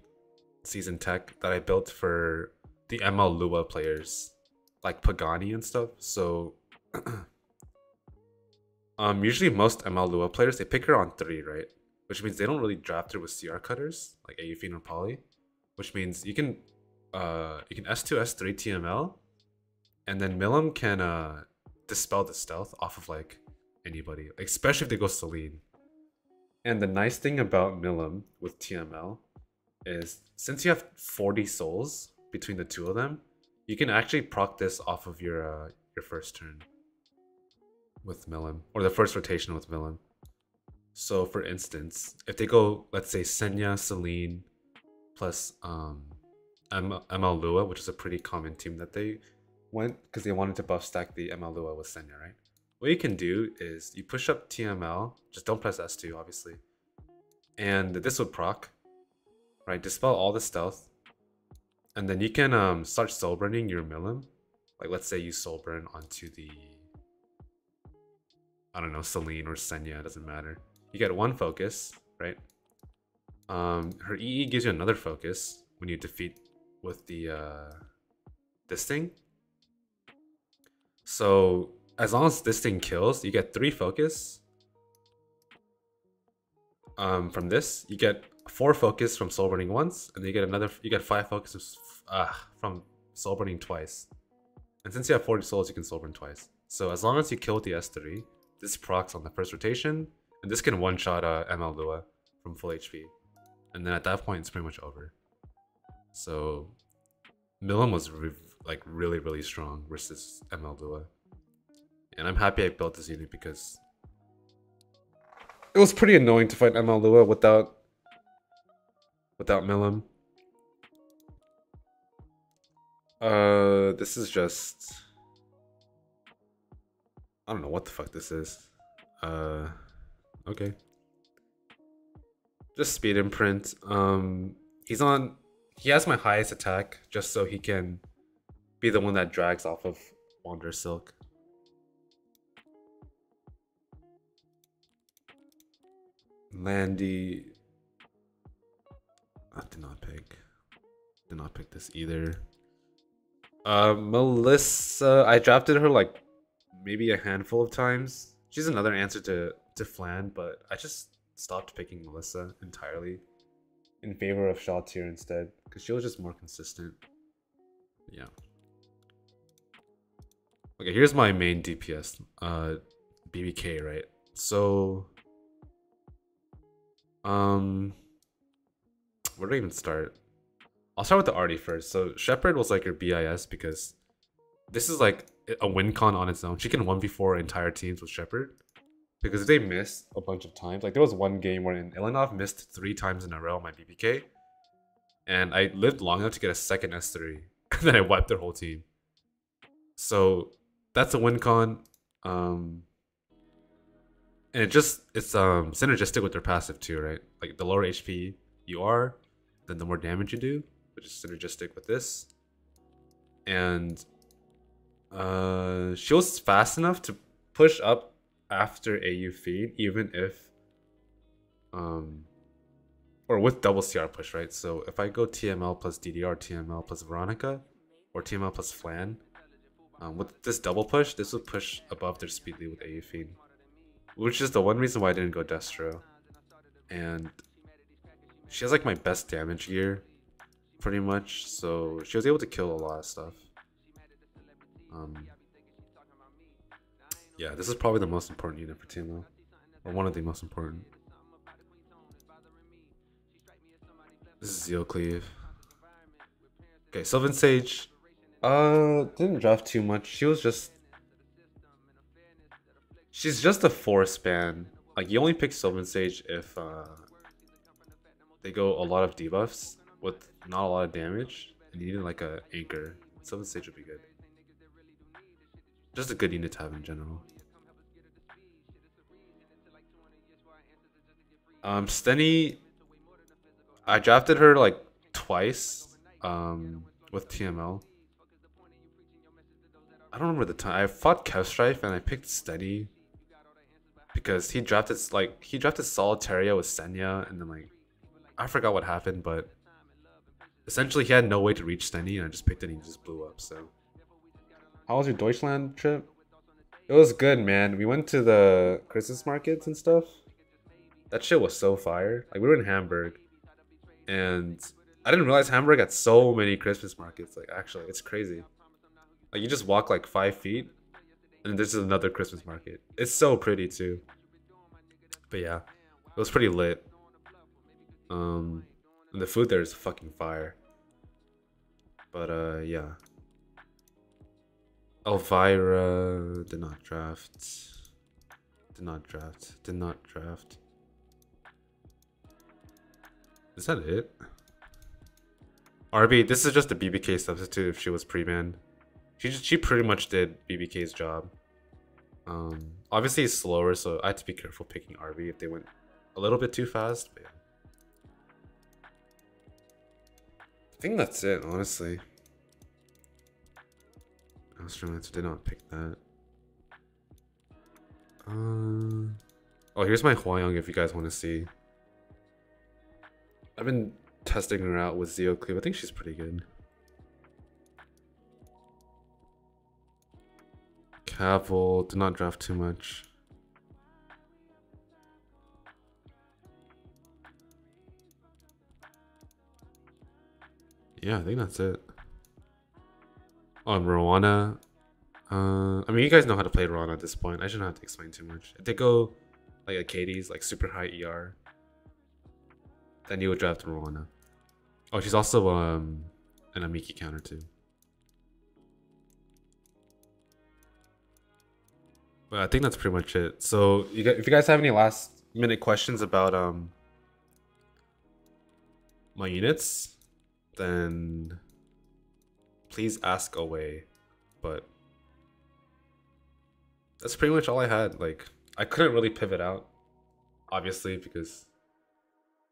season tech that I built for the ML Lua players, like Pagani and stuff. So usually most ML Lua players, they pick her on 3, right? Which means they don't really draft her with CR cutters like AUFIN or Poly. Which means you can S2, S3 TML, and then Milim can dispel the stealth off of like anybody, especially if they go Celine. And the nice thing about Milim with TML is since you have 40 souls between the two of them, you can actually proc this off of your first turn with Milim, or the first rotation with Milim. So for instance, if they go, let's say Senya, Celine, plus ML Lua, which is a pretty common team that they went because they wanted to buff stack the ML Lua with Senya, right? What you can do is you push up TML, just don't press S2 obviously, and this would proc, right? Dispel all the stealth, and then you can start soul burning your Milim. Like let's say you soul burn onto the, I don't know, Celine or Senya, it doesn't matter. You get 1 focus, right? Her EE gives you another focus when you defeat with the this thing. So as long as this thing kills, you get 3 focus. From this, you get 4 focus from soul burning once, and then you get 5 focus from soul burning twice. And since you have 40 souls, you can soul burn twice. So as long as you kill with the S3, this procs on the first rotation, and this can one-shot ML Lua from full HP. And then at that point, it's pretty much over. So Milim was like really, really strong versus ML Lua. And I'm happy I built this unit because it was pretty annoying to fight ML Lua without Milim. This is just, I don't know what the fuck this is. Okay. Just speed imprint. He has my highest attack just so he can be the one that drags off of Wander Silk. Landy. I did not pick this either. Melissa, I drafted her like maybe a handful of times. She's another answer to Flan, but I just stopped picking Melissa entirely in favor of Shawtier instead because she was just more consistent. Yeah. Okay, here's my main DPS, BBK, right? So, where do I even start? I'll start with the Artie first. So Shepherd was like your BIS because this is like a win con on its own. She can 1v4 entire teams with Shepherd. Because if they miss a bunch of times, like there was one game where Ilinov missed 3 times in a row on my BBK. And I lived long enough to get a second S3. And then I wiped their whole team. So that's a win con. And it's synergistic with their passive too, right? Like the lower HP you are, then the more damage you do, which is synergistic with this. And she was fast enough to push up after AU feed, even if or with double CR push, right? So if I go TML plus DDR, TML plus Veronica, or TML plus Flan, with this double push, this would push above their speed lead with AU feed, which is the one reason why I didn't go Destro. And she has like my best damage gear, pretty much, so she was able to kill a lot of stuff. Yeah, this is probably the most important unit for TMO, or one of the most important. This is Zeo Cleave. Okay, Sylvan Sage. Didn't draft too much. She's just a force ban. Like you only pick Sylvan Sage if they go a lot of debuffs with not a lot of damage, and you need like a anchor. Sylvan Sage would be good. Just a good unit to have in general. Stenny, I drafted her like twice with TML. I don't remember the time. I fought Kevstrife and I picked Stenny because he drafted Solitaria with Senya, and then like I forgot what happened, but essentially he had no way to reach Stenny, and I just picked it and he just blew up. So how was your Deutschland trip? It was good, man. We went to the Christmas markets and stuff. That shit was so fire. Like we were in Hamburg, and I didn't realize Hamburg had so many Christmas markets. Like actually, it's crazy. Like you just walk like 5 feet, and there's another Christmas market. It's so pretty too. But yeah, it was pretty lit. And the food there is fucking fire. But yeah. Elvira did not draft. Did not draft. Did not draft. Is that it? RB, this is just a BBK substitute if she was pre-banned. She pretty much did BBK's job. Obviously it's slower, so I had to be careful picking RB if they went a little bit too fast. But yeah. I think that's it, honestly. Astronauts did not pick that. Oh, here's my Hwayoung if you guys want to see. I've been testing her out with Zeo Cleave. I think she's pretty good. Cavill did not draft too much. Yeah, I think that's it. On Rowana. I mean, you guys know how to play Rowana at this point. I shouldn't have to explain too much. If they go like a Katie's, like super high ER, then you would draft Rowana. Oh, she's also an Amiki counter too. But I think that's pretty much it. So if you guys have any last minute questions about my units, then please ask away. But that's pretty much all I had. Like I couldn't really pivot out, obviously, because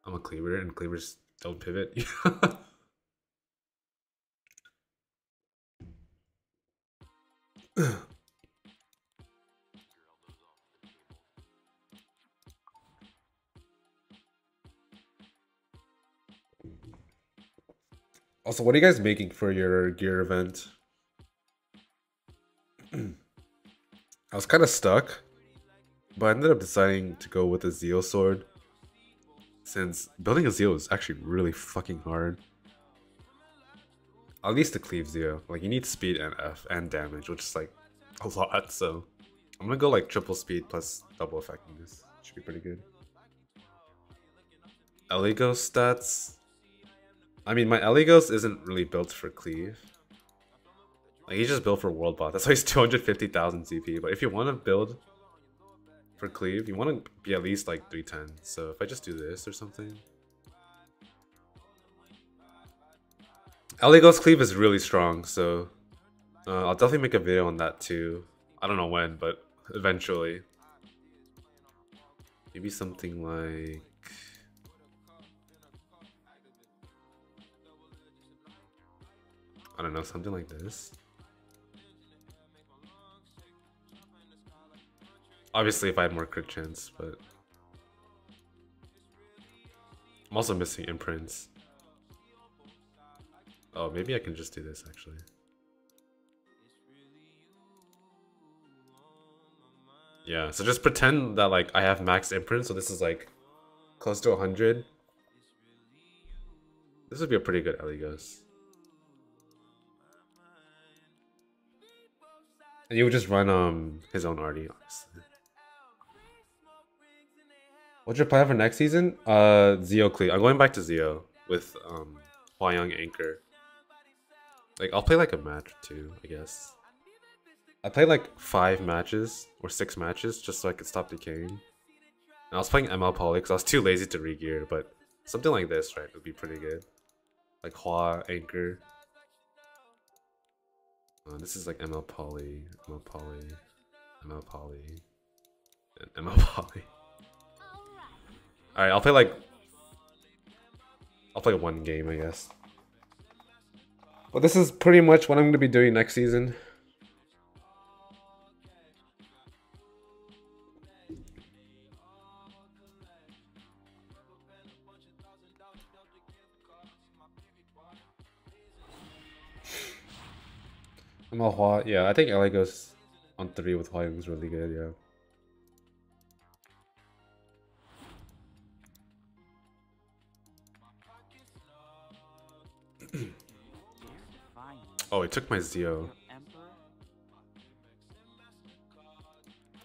I'm a cleaver and cleavers don't pivot. Also, what are you guys making for your gear event? I was kind of stuck, but I ended up deciding to go with a Zeo sword, since building a Zeo is actually really fucking hard. At least the cleave Zeo. Like, you need speed and F and damage, which is like a lot, so I'm gonna go like triple speed plus double effectiveness. Should be pretty good. Eligos stats. I mean, my Eligos isn't really built for cleave. Like, he's just built for world bot. That's why he's 250,000 CP. But if you want to build for cleave, you want to be at least like 310. So if I just do this or something. Eligos cleave is really strong, so I'll definitely make a video on that too. I don't know when, but eventually. Maybe something like... I don't know, something like this. Obviously if I had more crit chance, but... I'm also missing imprints. Oh, maybe I can just do this actually. Yeah, so just pretend that like I have max imprint, so this is like close to 100. This would be a pretty good Eligos. And you would just run his own arty, honestly. What's your plan for next season? Zio Clee. I'm going back to Zio with Hua Young Anchor. Like I'll play like a match or two, I guess. I played like 5 matches or 6 matches just so I could stop decaying. And I was playing ML Poly because I was too lazy to regear, but something like this, right, would be pretty good. Like Hua Anchor. This is like ML Poly, ML Poly, ML Poly, and ML Poly. Alright, I'll play one game, I guess. But this is pretty much what I'm gonna be doing next season. ML Hua, yeah, I think LA goes on 3 with Hua Young is really good, yeah. Oh, it took my Zio.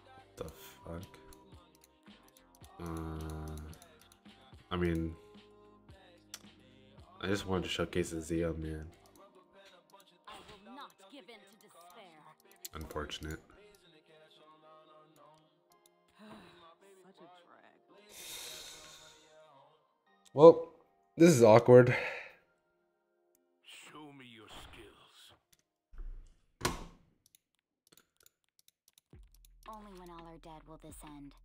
What the fuck? I mean, I just wanted to showcase the Zio, man. Unfortunate. Well, this is awkward. Show me your skills. Only when all are dead will this end.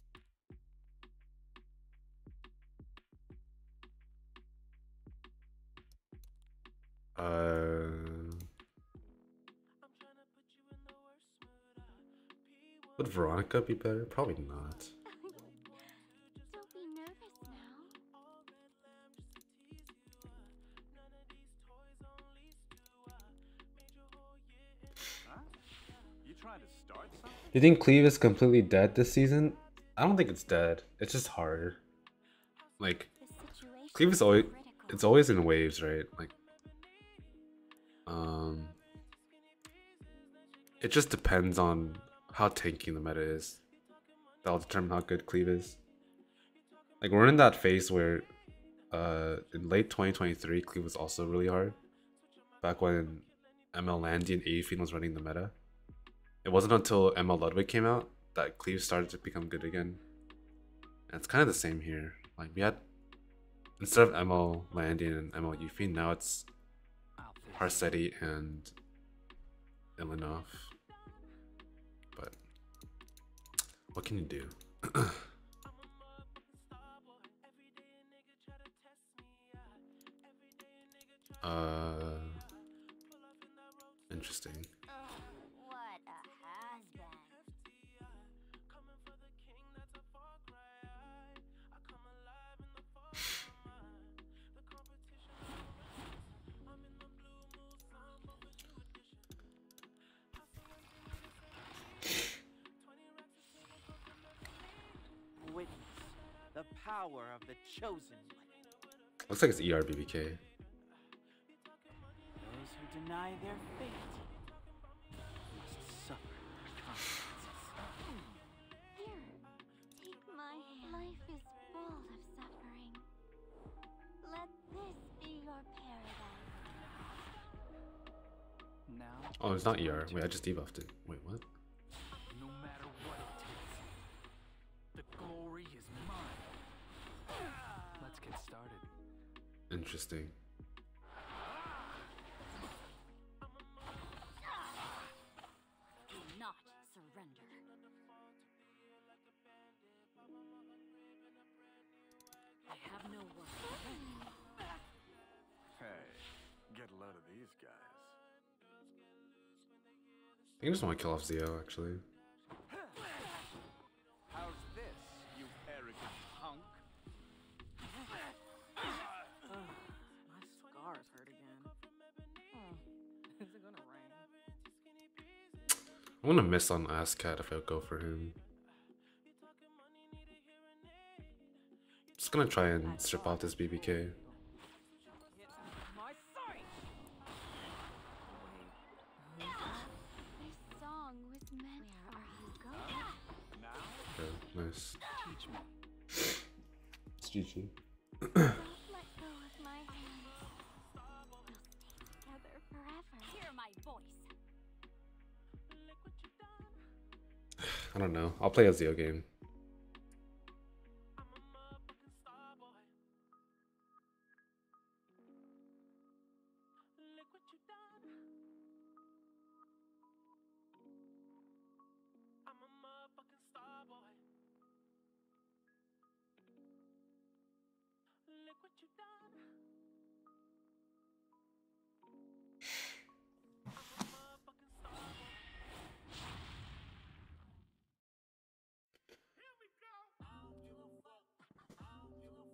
Would Veronica be better? Probably not. Don't be nervous now. Huh? You trying to start something? Do you think Cleve is completely dead this season? I don't think it's dead. It's just harder. Like, Cleve is always, it's always in waves, right? Like, it just depends on how tanky the meta is. That'll determine how good Cleve is. Like, we're in that phase where in late 2023, Cleve was also really hard. Back when ML Landy and Aphine was running the meta. It wasn't until ML Ludwig came out that Cleve started to become good again. And it's kind of the same here. Like, we had, instead of ML Landy and ML Aphine, now it's Harsetti and Ilinov. But what can you do? Interesting. What a has-been. Witness the power of the chosen one. Looks like it's ERBBK. Those who deny their fate must suffer the consequences. Here, take my hand. Life is full of suffering. Let this be your paradise. Now, Oh, it's not ER. Wait, I just debuffed it. Wait, what? No matter what it takes, the glory is mine. Let's get started. Interesting. Do not surrender. I have no words. Hey, get a load of these guys. I think I just want to kill off Zio, actually. How's this, you arrogant punk? my scars hurt again. Is it gonna rain? I'm gonna miss on Asscat if I go for him. Just gonna try and strip off this BBK. My sight! This song was Nice. Teach me. It's GG. Don't let go of my hand. We'll stay together forever. Hear my voice. I don't know. I'll play a Zio game.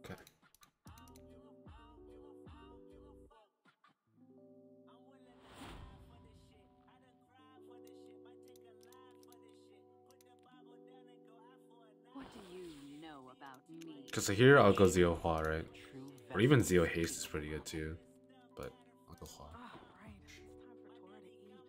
Okay. What do you know about me? Because here I'll go Zio Hua, right? True Or even Zio Haste is pretty good too. But I'll go Hua. Oh, right. It's time for Tora to eat.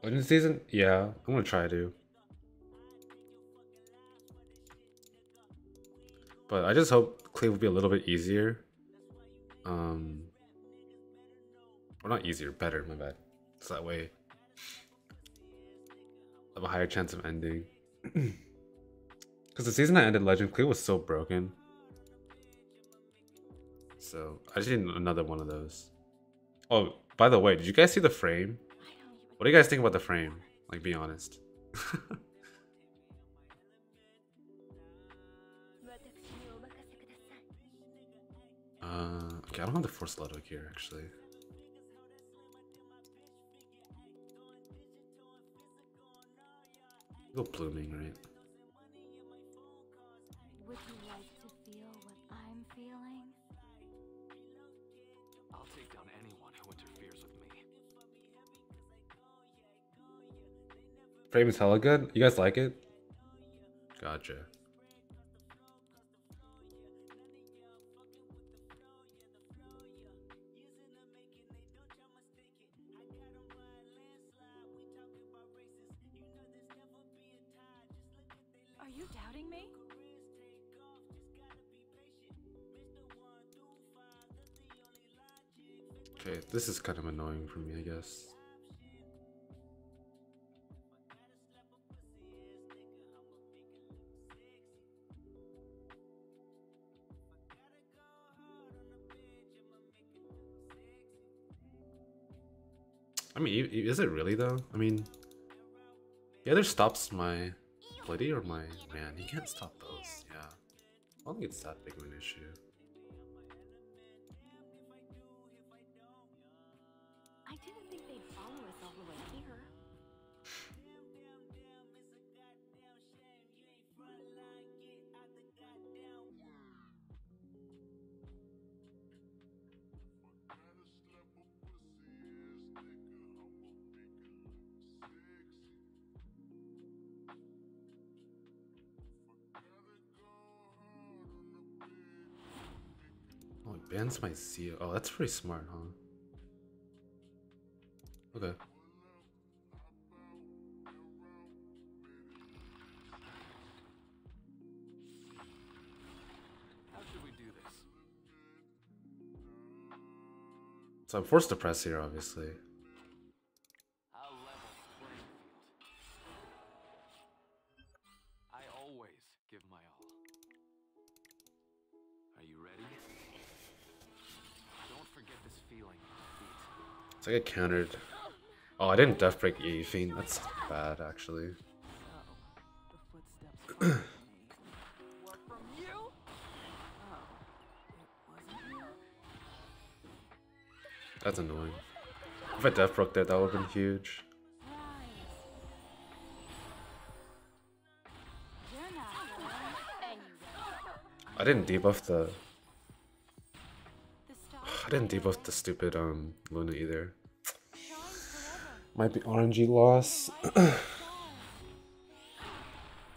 Legend season? Yeah, I'm gonna try to. But I just hope Clay will be a little bit easier. Or not easier, better, my bad. So that way I have a higher chance of ending. Because the season I ended Legend, Clay was so broken. So I just need another one of those. Oh, by the way, did you guys see the frame? What do you guys think about the frame? Like, be honest. Okay, I don't have the Force Ludwig here, actually. Go blooming, right? Would you like to feel what I'm feeling? I'll take down anyone who interferes with me. Frame is hella good. You guys like it? Gotcha. Are you doubting me? Okay, this is kind of annoying for me, I guess. I mean, is it really though? I mean, he either stops my Blitty or my man. He can't stop both. Yeah, I don't think it's that big of an issue. I didn't think they'd follow us all the way here. Oh, it bans my Zio. Oh, that's pretty smart, huh? Okay. How should we do this? So I'm forced to press here, obviously. I'll level the playing field. I always give my all. Are you ready? Don't forget this feeling of defeat. So I get countered. Oh, I didn't death break E Fiend. That's bad, actually. So, the footsteps followed me. Were from you? Oh, it wasn't you? That's annoying. If I death broke that, that would have been huge. You're not going anywhere. I didn't debuff the. The stars I didn't debuff the stupid Luna either. shine forever. Might be RNG loss.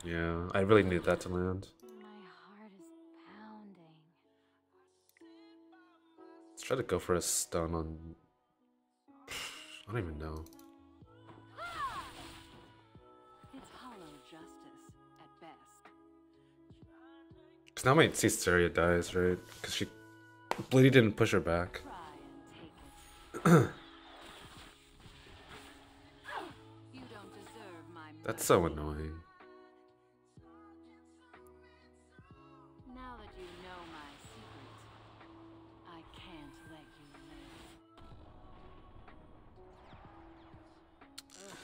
Yeah, I really need that to land. My heart is pounding. Let's try to go for a stun on... I don't even know. It's hollow justice at best. Because now my Caesarea dies, right? Because she... Bleedy didn't push her back. Try and take it. You don't deserve my That's so mercy. annoying. Now that you know my secret, I can't let you live. Ugh,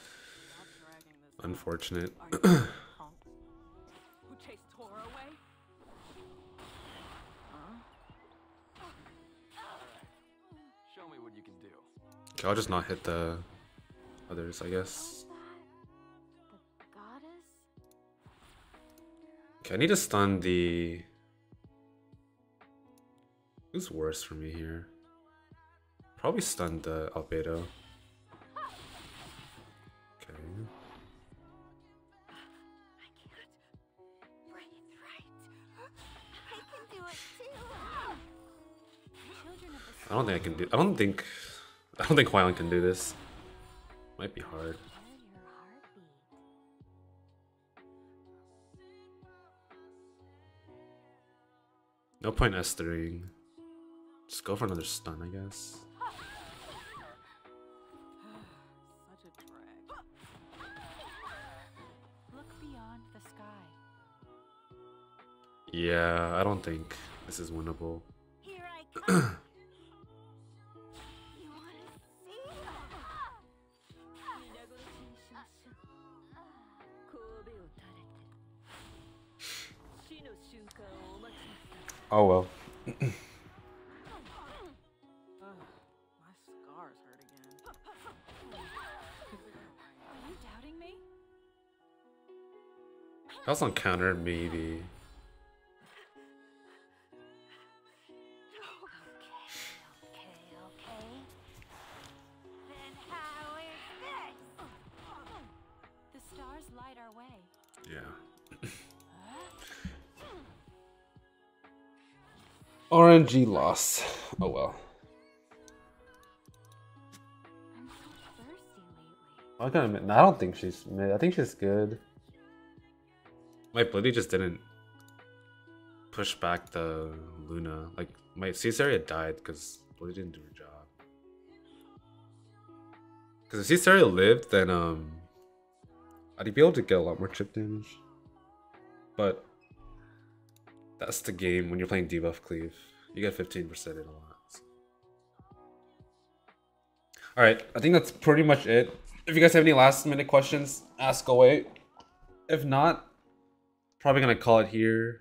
stop dragging this out. Unfortunate. Are you a punk who chased Tora away? Huh? Show me what you can do. Okay, I'll just not hit the others, I guess. The goddess? Okay, I need to stun the... Who's worse for me here? Probably stun the Albedo. Okay. I can't breathe right. I can do it too. Children of the I don't think I can do... I don't think Huion can do this. Might be hard. Heard your heartbeat. No point S3ing. Just go for another stun, I guess. Such a drag. Look beyond the sky. Yeah, I don't think this is winnable. Here I come. You want to see? Oh well. Ugh, my scars hurt again. Are you doubting me? House on counter, maybe. Okay. Then how is this? The stars light our way. Yeah. Huh? RNG loss. Oh well. I'm so thirsty lately. I gotta admit, no, I don't think she's mid. I think she's good. My Bloody just didn't push back the Luna. Like, my Caesarea died because Bloody didn't do her job. Because if Caesarea lived, then I'd be able to get a lot more chip damage. But that's the game when you're playing debuff cleave. You get 15% in a lot. Alright, I think that's pretty much it. If you guys have any last minute questions, ask away. If not, probably gonna call it here.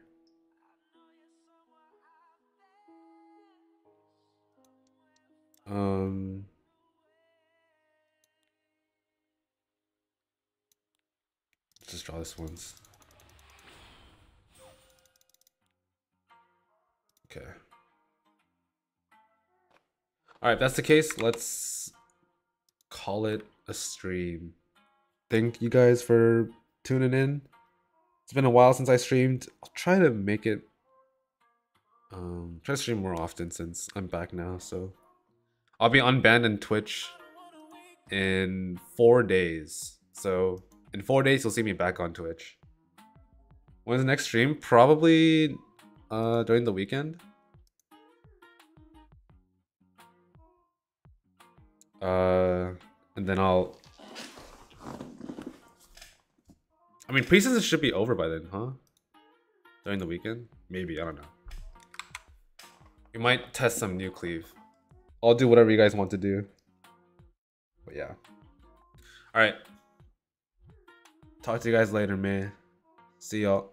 Let's just draw this once. Okay. Alright, if that's the case, let's call it a stream. Thank you guys for tuning in. It's been a while since I streamed. I'll try to make it try to stream more often since I'm back now, so I'll be unbanned in Twitch in 4 days. So in 4 days you'll see me back on Twitch. When's the next stream? Probably during the weekend. And then I'll... I mean, preseason should be over by then, huh? During the weekend? Maybe, I don't know. We might test some new cleave. I'll do whatever you guys want to do. But yeah. Alright. Talk to you guys later, man. See y'all.